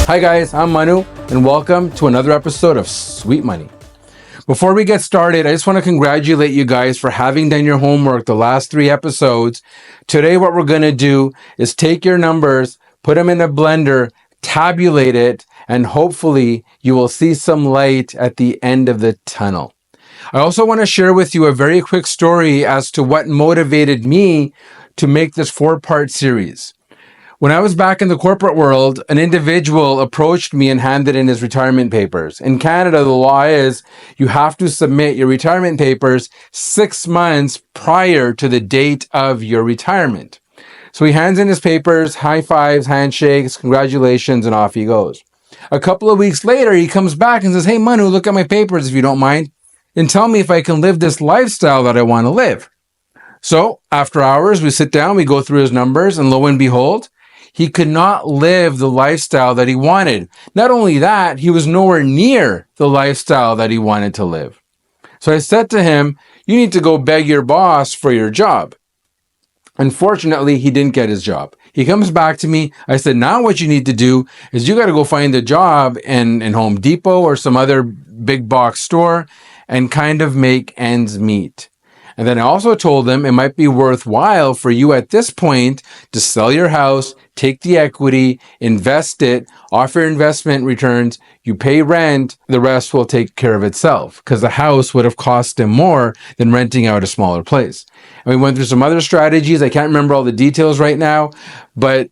Hi guys, I'm Manu and welcome to another episode of Sweet Money. Before we get started, I just want to congratulate you guys for having done your homework the last 3 episodes. Today what we're going to do is take your numbers, put them in a blender, tabulate it, and hopefully you will see some light at the end of the tunnel. I also want to share with you a very quick story as to what motivated me to make this 4-part series. When I was back in the corporate world, an individual approached me and handed in his retirement papers. In Canada, the law is you have to submit your retirement papers 6 months prior to the date of your retirement. So he hands in his papers, high fives, handshakes, congratulations, and off he goes. A couple of weeks later, he comes back and says, "Hey, Manu, look at my papers if you don't mind, and tell me if I can live this lifestyle that I want to live." So after hours, we sit down, we go through his numbers, and lo and behold, he could not live the lifestyle that he wanted. Not only that, he was nowhere near the lifestyle that he wanted to live. So I said to him, "You need to go beg your boss for your job." Unfortunately, he didn't get his job. He comes back to me. I said, "Now what you need to do is you got to go find a job in Home Depot or some other big box store and kind of make ends meet." And then I also told him it might be worthwhile for you at this point to sell your house, take the equity, invest it, offer investment returns, you pay rent, the rest will take care of itself, because the house would have cost him more than renting out a smaller place. And we went through some other strategies. I can't remember all the details right now, but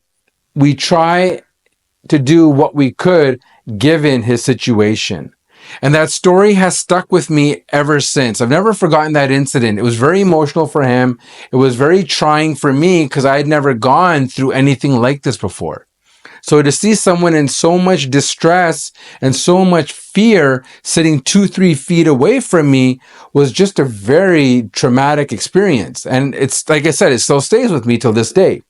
we try to do what we could given his situation. And that story has stuck with me ever since. I've never forgotten that incident. It was very emotional for him. It was very trying for me because I had never gone through anything like this before. So to see someone in so much distress and so much fear sitting 2-3 feet away from me was just a very traumatic experience. And it's, like I said, it still stays with me till this day.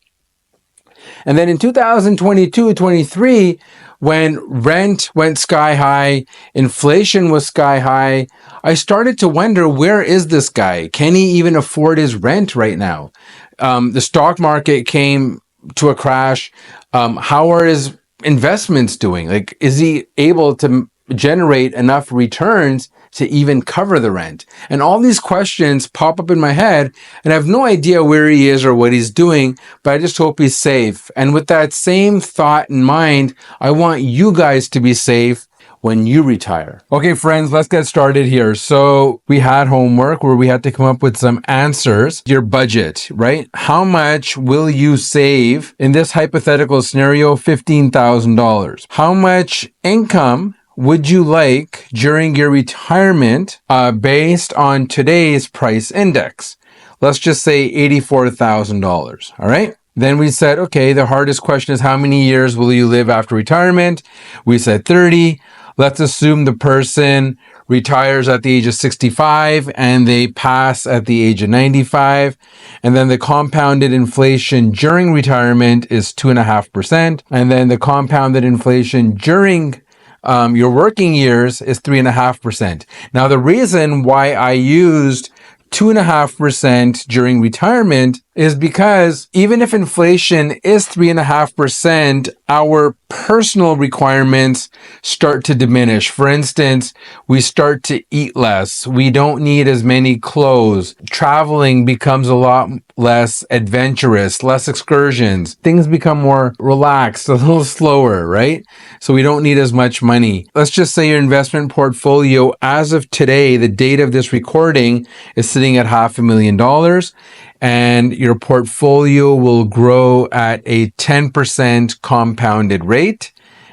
And then in 2022-23, when rent went sky high, inflation was sky high, I started to wonder, where is this guy? Can he even afford his rent right now? The stock market came to a crash. How are his investments doing? Like, is he able to generate enough returns to even cover the rent? And all these questions pop up in my head, and I have no idea where he is or what he's doing, but I just hope he's safe. And with that same thought in mind, I want you guys to be safe when you retire. Okay, friends, let's get started here. So we had homework where we had to come up with some answers. Your budget, right? How much will you save in this hypothetical scenario? $15,000. How much income would you like during your retirement based on today's price index? Let's just say $84,000. All right. Then we said, okay, the hardest question is how many years will you live after retirement? We said 30. Let's assume the person retires at the age of 65 and they pass at the age of 95. And then the compounded inflation during retirement is 2.5%. And then the compounded inflation during your working years is 3.5%. Now, the reason why I used 2.5% during retirement is because even if inflation is 3.5%, our personal requirements start to diminish. For instance, we start to eat less. We don't need as many clothes. Traveling becomes a lot less adventurous, less excursions. Things become more relaxed, a little slower, right? So we don't need as much money. Let's just say your investment portfolio as of today, the date of this recording, is sitting at $500,000. And your portfolio will grow at a 10% compounded rate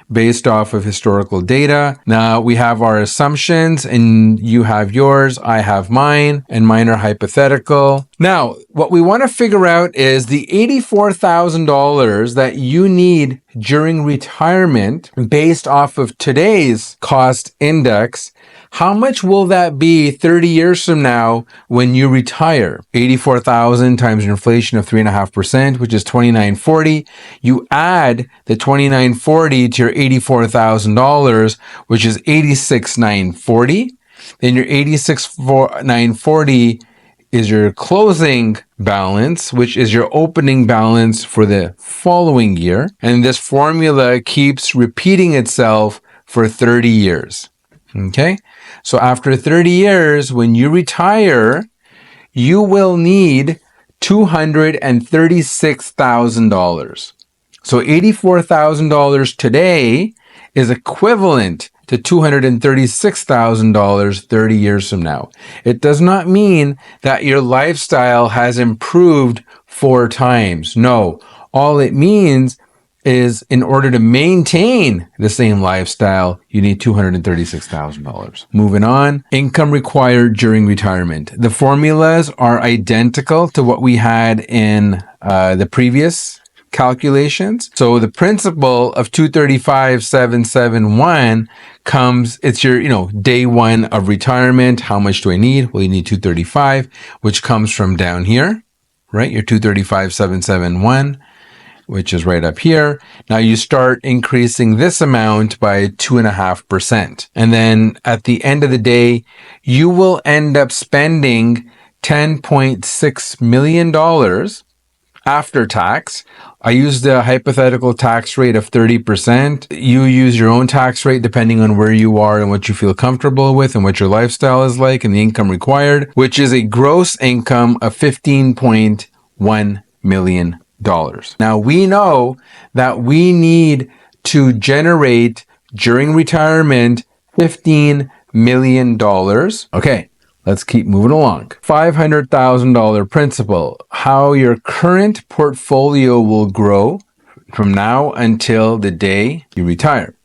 based off of historical data. Now we have our assumptions and you have yours, I have mine, and mine are hypothetical. Now, what we want to figure out is the $84,000 that you need during retirement based off of today's cost index. How much will that be 30 years from now when you retire? 84,000 times an inflation of 3.5%, which is $2,940. You add the $2,940 to your $84,000, which is $86,940. Then your $86,940 is your closing balance, which is your opening balance for the following year. And this formula keeps repeating itself for 30 years. Okay? So after 30 years, when you retire, you will need $236,000. So $84,000 today is equivalent to $236,000 30 years from now. It does not mean that your lifestyle has improved 4 times. No, all it means is in order to maintain the same lifestyle, you need $236,000. Moving on, income required during retirement. The formulas are identical to what we had in the previous calculations. So the principle of 235,771 comes, it's your, day one of retirement. How much do I need? Well, you need 235, which comes from down here, right? Your 235,771. Which is right up here. Now you start increasing this amount by 2.5%. And then at the end of the day, you will end up spending $10.6 million after tax. I use the hypothetical tax rate of 30%. You use your own tax rate depending on where you are and what you feel comfortable with and what your lifestyle is like and the income required, which is a gross income of $15.1 million. Now we know that we need to generate during retirement $15 million. Okay, let's keep moving along. $500,000 principal, how your current portfolio will grow from now until the day you retire.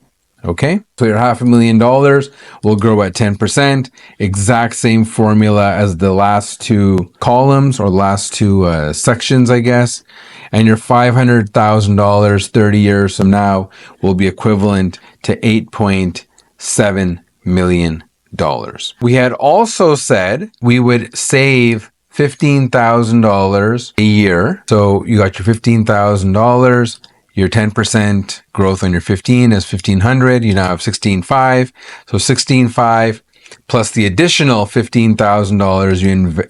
Okay, so your $500,000 will grow at 10%, exact same formula as the last 2 columns or last 2 sections, I guess. And your $500,000 30 years from now will be equivalent to $8.7 million. We had also said we would save $15,000 a year. So you got your $15,000. Your 10% growth on your 15 is 1,500. You now have 16.5. So 16.5 plus the additional $15,000 you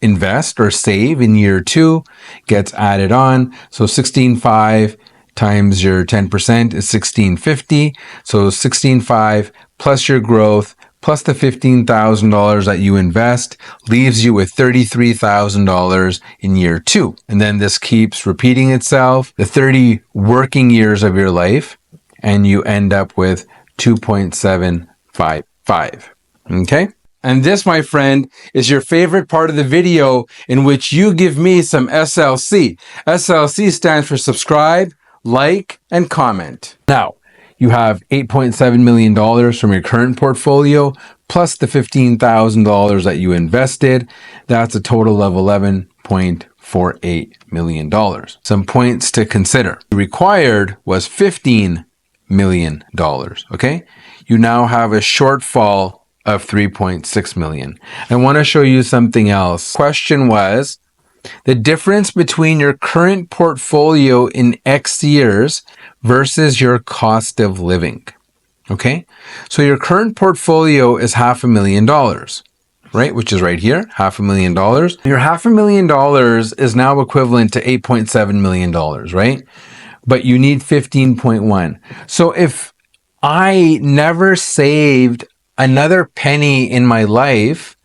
invest or save in year 2 gets added on. So 16.5 times your 10% is 1650. So 16.5 plus your growth plus the $15,000 that you invest leaves you with $33,000 in year 2. And then this keeps repeating itself, the 30 working years of your life, and you end up with 2.755. Okay? And this, my friend, is your favorite part of the video in which you give me some SLC. SLC stands for subscribe, like, and comment. Now, you have $8.7 million from your current portfolio, plus the $15,000 that you invested. That's a total of $11.48 million. Some points to consider. Required was $15 million, okay? You now have a shortfall of $3.6 million. I want to show you something else. Question was, the difference between your current portfolio in X years versus your cost of living. Okay? So your current portfolio is $500,000, right? Which is right here, $500,000. Your $500,000 is now equivalent to $8.7 million, right? But you need 15.1. So if I never saved another penny in my life,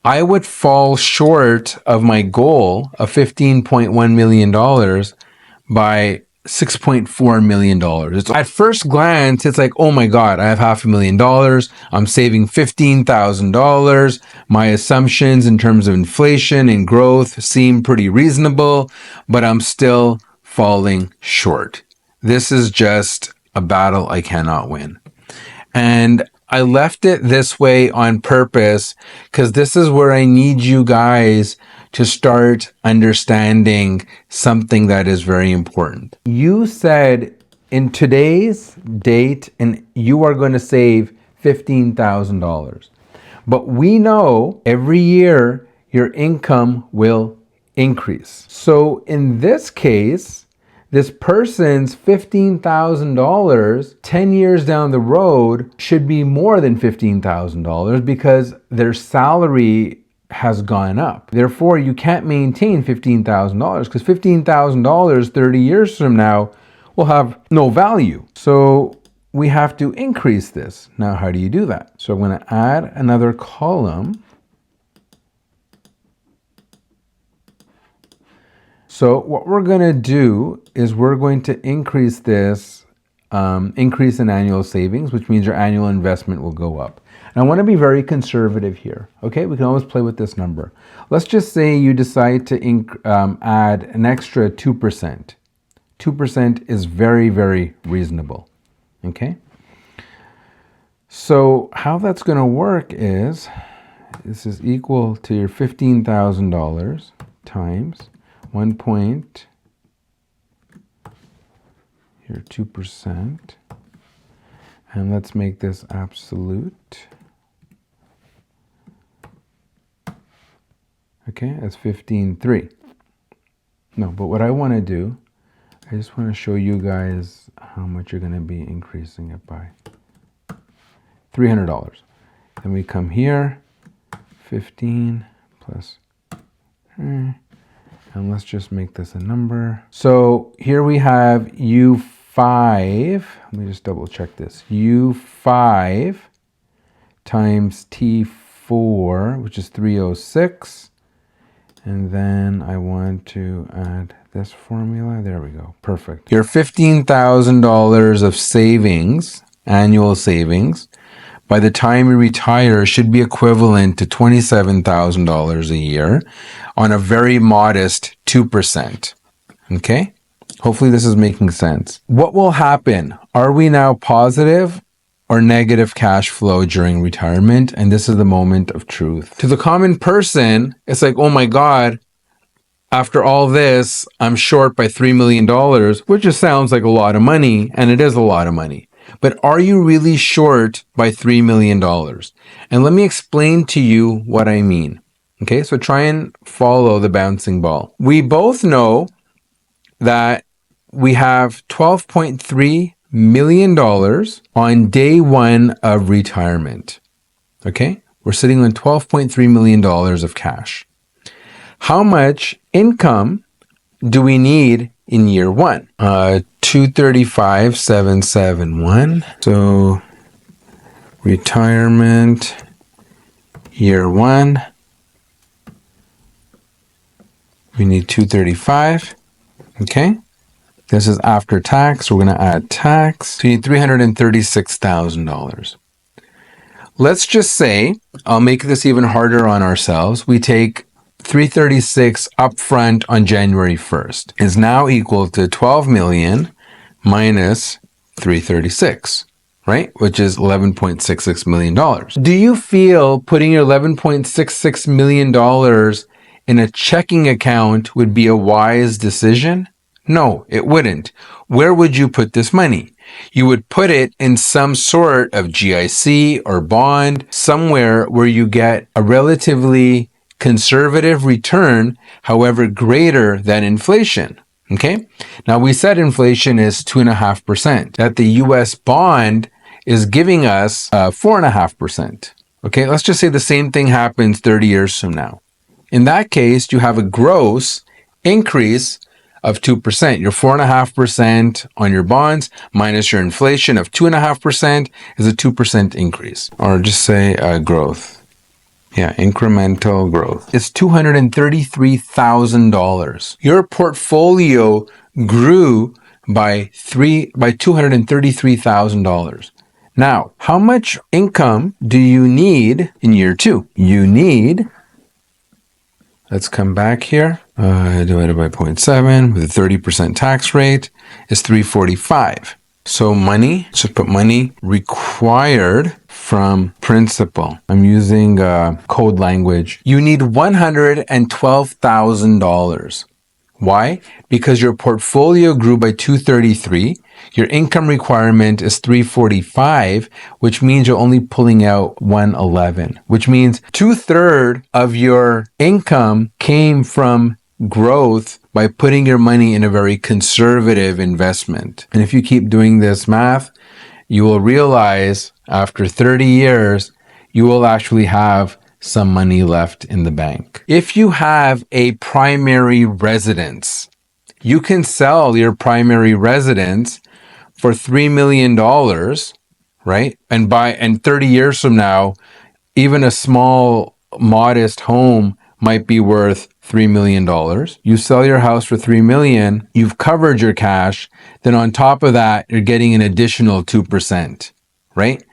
I would fall short of my goal of $15.1 million by $6.4 million. At first glance, it's like, oh my God, I have $500,000. I'm saving $15,000. My assumptions in terms of inflation and growth seem pretty reasonable, but I'm still falling short. This is just a battle I cannot win. And I left it this way on purpose because this is where I need you guys to start understanding something that is very important. You said in today's date, and you are going to save $15,000. But we know every year your income will increase. So in this case, this person's $15,000 10 years down the road should be more than $15,000 because their salary has gone up. Therefore, you can't maintain $15,000 because $15,000 30 years from now will have no value. So we have to increase this. Now, how do you do that? So I'm going to add another column. So what we're going to do is we're going to increase this, increase in annual savings, which means your annual investment will go up. And I want to be very conservative here. Okay, we can always play with this number. Let's just say you decide to add an extra 2%. 2% is very, very reasonable. Okay. So how that's going to work is this is equal to your $15,000 times 1 point, your 2%, and let's make this absolute. Okay, that's 15.3. No, but what I want to do, I just want to show you guys how much you're going to be increasing it by. $300. Then we come here, 15 plus, and let's just make this a number. So here we have U5, let me just double check this, U5 times T4, which is 306. And then I want to add this formula. There we go. Perfect. Your $15,000 of savings, annual savings, by the time you retire should be equivalent to $27,000 a year on a very modest 2%. Okay? Hopefully this is making sense. What will happen? Are we now positive or negative cash flow during retirement? And this is the moment of truth. To the common person, it's like, oh my God, after all this, I'm short by $3 million, which just sounds like a lot of money, and it is a lot of money. But are you really short by $3 million? And let me explain to you what I mean. Okay, so try and follow the bouncing ball. We both know that we have $12.3 million on day one of retirement. Okay, we're sitting on $12.3 million of cash. How much income do we need in year one? 235,771. So retirement year one, we need 235. Okay. This is after tax. We're going to add tax. So you need $336,000. Let's just say, I'll make this even harder on ourselves. We take 336 upfront on January 1st is now equal to 12 million minus 336, right? Which is $11.66 million. Do you feel putting your $11.66 million in a checking account would be a wise decision? No, it wouldn't. Where would you put this money? You would put it in some sort of GIC or bond, somewhere where you get a relatively conservative return, however greater than inflation. Okay? Now we said inflation is 2.5%, that the US bond is giving us 4.5%. Okay? Let's just say the same thing happens 30 years from now. In that case, you have a gross increase of 2%. Your 4.5% on your bonds minus your inflation of 2.5% is a 2% increase. Or just say growth. Yeah, incremental growth. It's $233,000. Your portfolio grew by $233,000. Now, how much income do you need in year two? You need, let's come back here, divided by 0.7 with a 30% tax rate is 345. So money, so put money required from principal. I'm using code language. You need $112,000. Why? Because your portfolio grew by 233. Your income requirement is 345, which means you're only pulling out 111, which means 2/3 of your income came from growth by putting your money in a very conservative investment. And if you keep doing this math, you will realize after 30 years, you will actually have some money left in the bank. If you have a primary residence, you can sell your primary residence for $3 million, right? And 30 years from now, even a small, modest home might be worth $3 million. You sell your house for $3 million, you've covered your cash. Then on top of that, you're getting an additional 2%, right?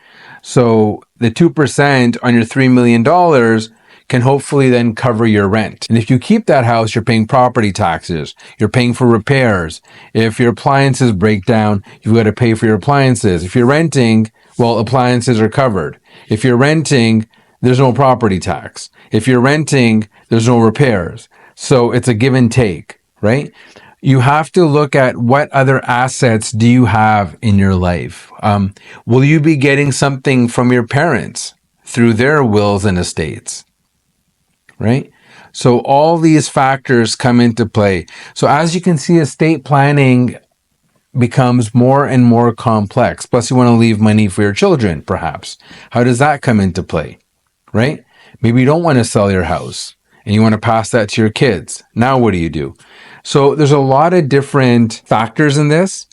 So the 2% on your $3 million can hopefully then cover your rent. And if you keep that house, you're paying property taxes, you're paying for repairs. If your appliances break down, you've got to pay for your appliances. If you're renting, well, appliances are covered. If you're renting, there's no property tax. If you're renting, there's no repairs. So it's a give and take, right? You have to look at what other assets do you have in your life. Will you be getting something from your parents through their wills and estates, right? So all these factors come into play. So as you can see, estate planning becomes more and more complex. Plus you want to leave money for your children, perhaps. How does that come into play? Right? Maybe you don't want to sell your house and you want to pass that to your kids. Now what do you do? So there's a lot of different factors in this,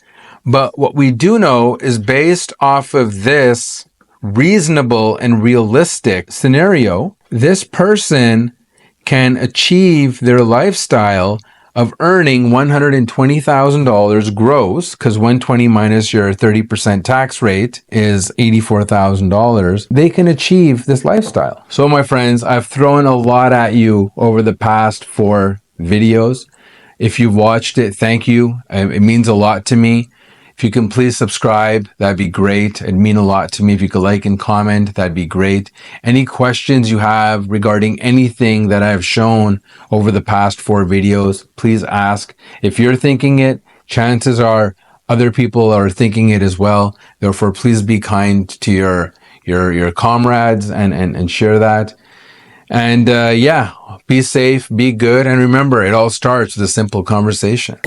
but what we do know is based off of this reasonable and realistic scenario, this person can achieve their lifestyle of earning $120,000 gross, because 120 minus your 30% tax rate is $84,000. They can achieve this lifestyle. So my friends, I've thrown a lot at you over the past 4 videos. If you've watched it, thank you. It means a lot to me. If you can please subscribe, that'd be great. It'd mean a lot to me. If you could like and comment, that'd be great. Any questions you have regarding anything that I've shown over the past 4 videos, please ask. If you're thinking it, chances are other people are thinking it as well. Therefore, please be kind to your comrades and share that. And be safe, be good. And remember, it all starts with a simple conversation.